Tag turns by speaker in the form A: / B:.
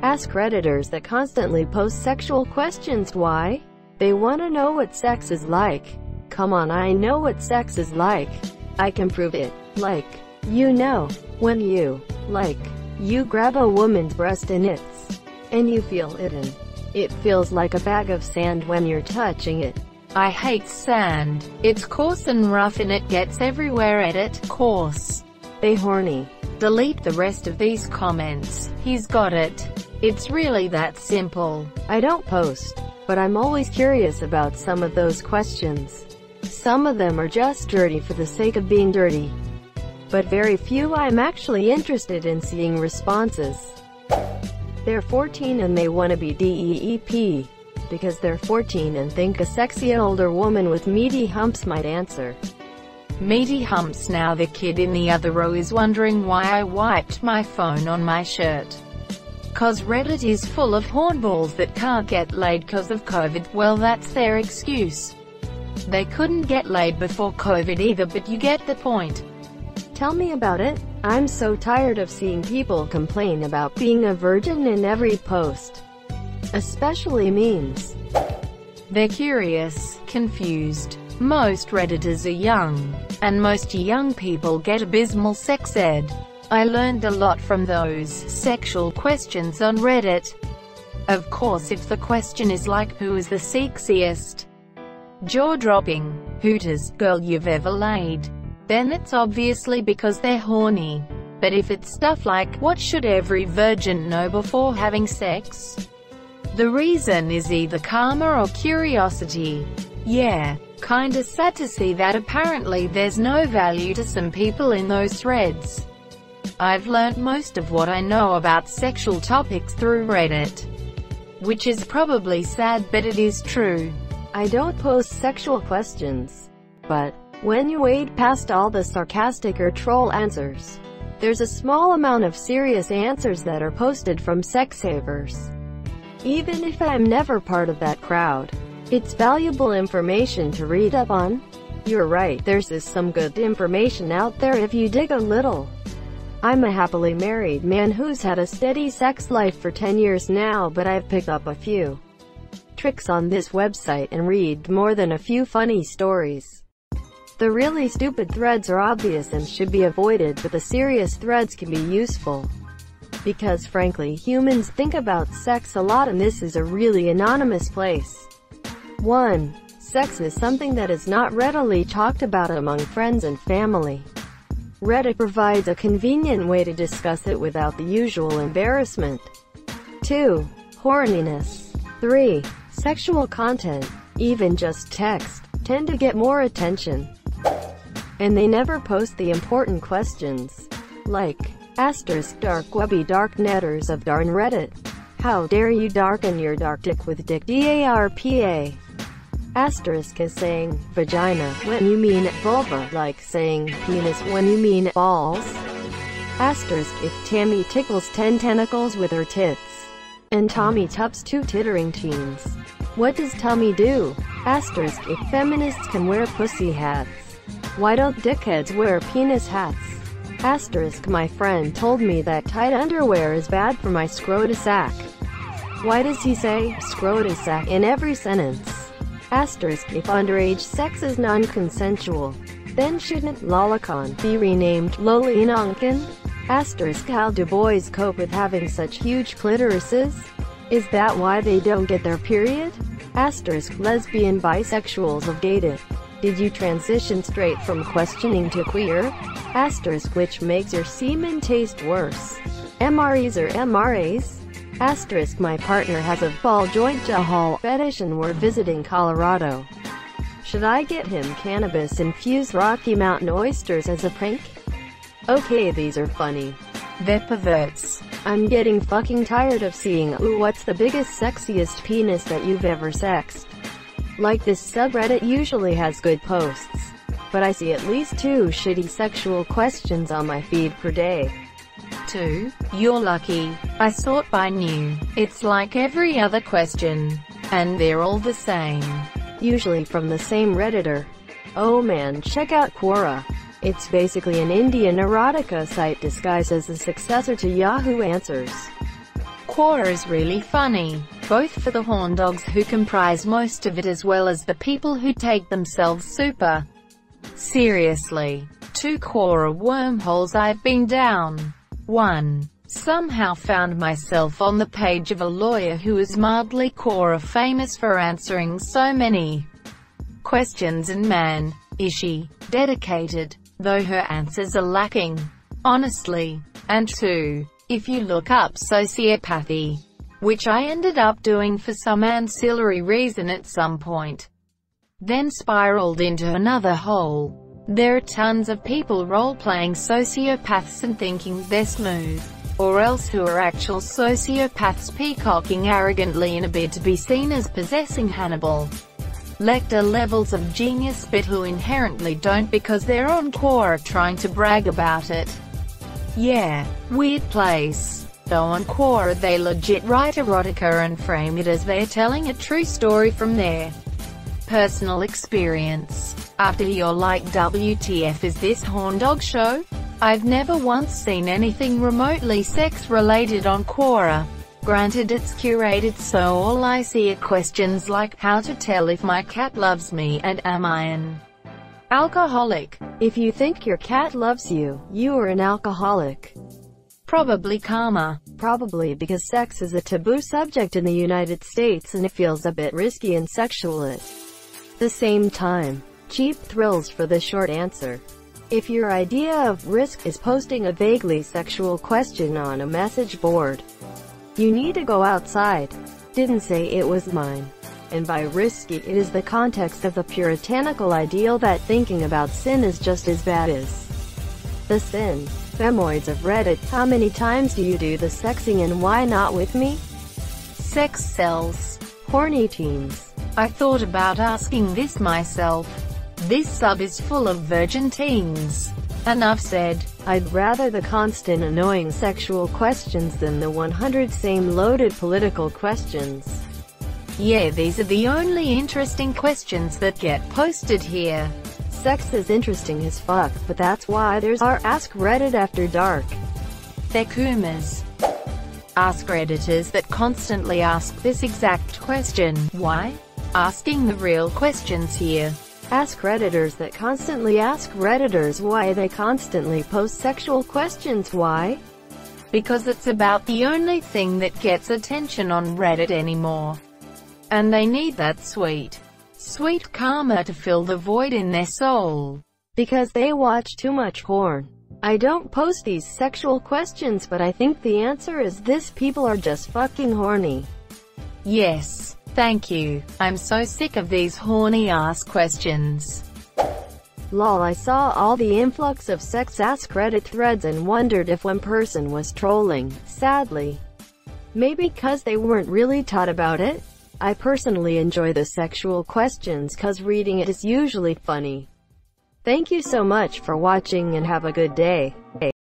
A: Askredditors that constantly post sexual questions. Why? They want to know what sex is like. Come on, I know what sex is like. I can prove it. Like, you know, when you grab a woman's breast and you feel it and it feels like a bag of sand when you're touching it.
B: I hate sand. It's coarse and rough and it gets everywhere. Edit, coarse.
A: They horny.
B: Delete the rest of these comments. He's got it. It's really that simple.
A: I don't post, but I'm always curious about some of those questions. Some of them are just dirty for the sake of being dirty. But very few I'm actually interested in seeing responses. They're 14 and they want to be DEEP. Because they're 14 and think a sexy older woman with meaty humps might answer.
B: Meaty humps. Now the kid in the other row is wondering why I wiped my phone on my shirt. Cause Reddit is full of hornballs that can't get laid cause of COVID. Well, that's their excuse. They couldn't get laid before COVID either, but you get the point.
A: Tell me about it. I'm so tired of seeing people complain about being a virgin in every post. Especially memes.
B: They're curious, confused. Most Redditors are young, and most young people get abysmal sex ed. I learned a lot from those sexual questions on Reddit. Of course, if the question is like, who is the sexiest, jaw-dropping, hooters girl you've ever laid, then it's obviously because they're horny. But if it's stuff like, what should every virgin know before having sex? The reason is either karma or curiosity. Yeah, kinda sad to see that apparently there's no value to some people in those threads. I've learnt most of what I know about sexual topics through Reddit. Which is probably sad, but it is true.
A: I don't post sexual questions. But when you wade past all the sarcastic or troll answers, there's a small amount of serious answers that are posted from sex savers. Even if I'm never part of that crowd, it's valuable information to read up on. You're right, there's some good information out there if you dig a little. I'm a happily married man who's had a steady sex life for 10 years now, but I've picked up a few tricks on this website and read more than a few funny stories. The really stupid threads are obvious and should be avoided, but the serious threads can be useful. Because frankly, humans think about sex a lot and this is a really anonymous place. 1. Sex is something that is not readily talked about among friends and family. Reddit provides a convenient way to discuss it without the usual embarrassment. 2. Horniness. 3. Sexual content, even just text, tend to get more attention. And they never post the important questions. Like, *dark webby darknetters of darn Reddit. How dare you darken your dark dick with dick DARPA. * is saying vagina when you mean vulva, like saying penis when you mean balls. * if Tammy tickles 10 tentacles with her tits, and Tommy tups 2 tittering teens, what does Tommy do? * if feminists can wear pussy hats, why don't dickheads wear penis hats? * my friend told me that tight underwear is bad for my scrotus-sack. Why does he say scrotus-sack in every sentence? * if underage sex is non-consensual, then shouldn't lolicon be renamed lolinonkin? * how do boys cope with having such huge clitorises? Is that why they don't get their period? * lesbian bisexuals have gated. Did you transition straight from questioning to queer? * which makes your semen taste worse, MREs or MRAs? * my partner has a ball joint jahal fetish and we're visiting Colorado. Should I get him cannabis-infused Rocky Mountain oysters as a prank? Okay, these are funny.
B: They're perverts.
A: I'm getting fucking tired of seeing, ooh, what's the biggest sexiest penis that you've ever sexed? Like, this subreddit usually has good posts, but I see at least 2 shitty sexual questions on my feed per day.
B: 2. You're lucky. I sort by new. It's like every other question, and they're all the same.
A: Usually from the same Redditor. Oh man, check out Quora. It's basically an Indian erotica site disguised as the successor to Yahoo Answers.
B: Quora is really funny, both for the horndogs who comprise most of it as well as the people who take themselves super seriously. 2 Quora wormholes I've been down. 1. Somehow found myself on the page of a lawyer who is mildly Quora famous for answering so many questions, and man, is she dedicated, though her answers are lacking, honestly. And 2. If you look up sociopathy, which I ended up doing for some ancillary reason at some point, then spiraled into another hole. There are tons of people role-playing sociopaths and thinking they're smooth, or else who are actual sociopaths peacocking arrogantly in a bid to be seen as possessing Hannibal Lecter levels of genius, but who inherently don't because they're on Quora trying to brag about it. Yeah, weird place. Though on Quora they legit write erotica and frame it as they're telling a true story from their personal experience. After you're like, WTF is this horndog show? I've never once seen anything remotely sex-related on Quora. Granted, it's curated, so all I see are questions like, how to tell if my cat loves me, and am I an alcoholic?
A: If you think your cat loves you, you are an alcoholic.
B: Probably karma.
A: Probably because sex is a taboo subject in the United States and it feels a bit risky and sexual at the same time. Cheap thrills for the short answer. If your idea of risk is posting a vaguely sexual question on a message board, you need to go outside. Didn't say it was mine. And by risky, it is the context of the puritanical ideal that thinking about sin is just as bad as the sin. Femoids of Reddit, how many times do you do the sexing and why not with me?
B: Sex sells.
A: Horny teens.
B: I thought about asking this myself. This sub is full of virgin teens. Enough said.
A: I'd rather the constant annoying sexual questions than the 100 same loaded political questions.
B: Yeah, these are the only interesting questions that get posted here.
A: Sex is interesting as fuck, but that's why there's our AskReddit After Dark.
B: They're Kumas. Askredditors that constantly ask this exact question, why? Asking the real questions here.
A: Askredditors that constantly ask Redditors why they constantly post sexual questions. Why?
B: Because it's about the only thing that gets attention on Reddit anymore. And they need that sweet karma to fill the void in their soul.
A: Because they watch too much porn. I don't post these sexual questions, but I think the answer is this: people are just fucking horny.
B: Yes, thank you. I'm so sick of these horny ass questions.
A: Lol, I saw all the influx of sex AskReddit threads and wondered if one person was trolling. Sadly, maybe cause they weren't really taught about it. I personally enjoy the sexual questions cause reading it is usually funny. Thank you so much for watching and have a good day.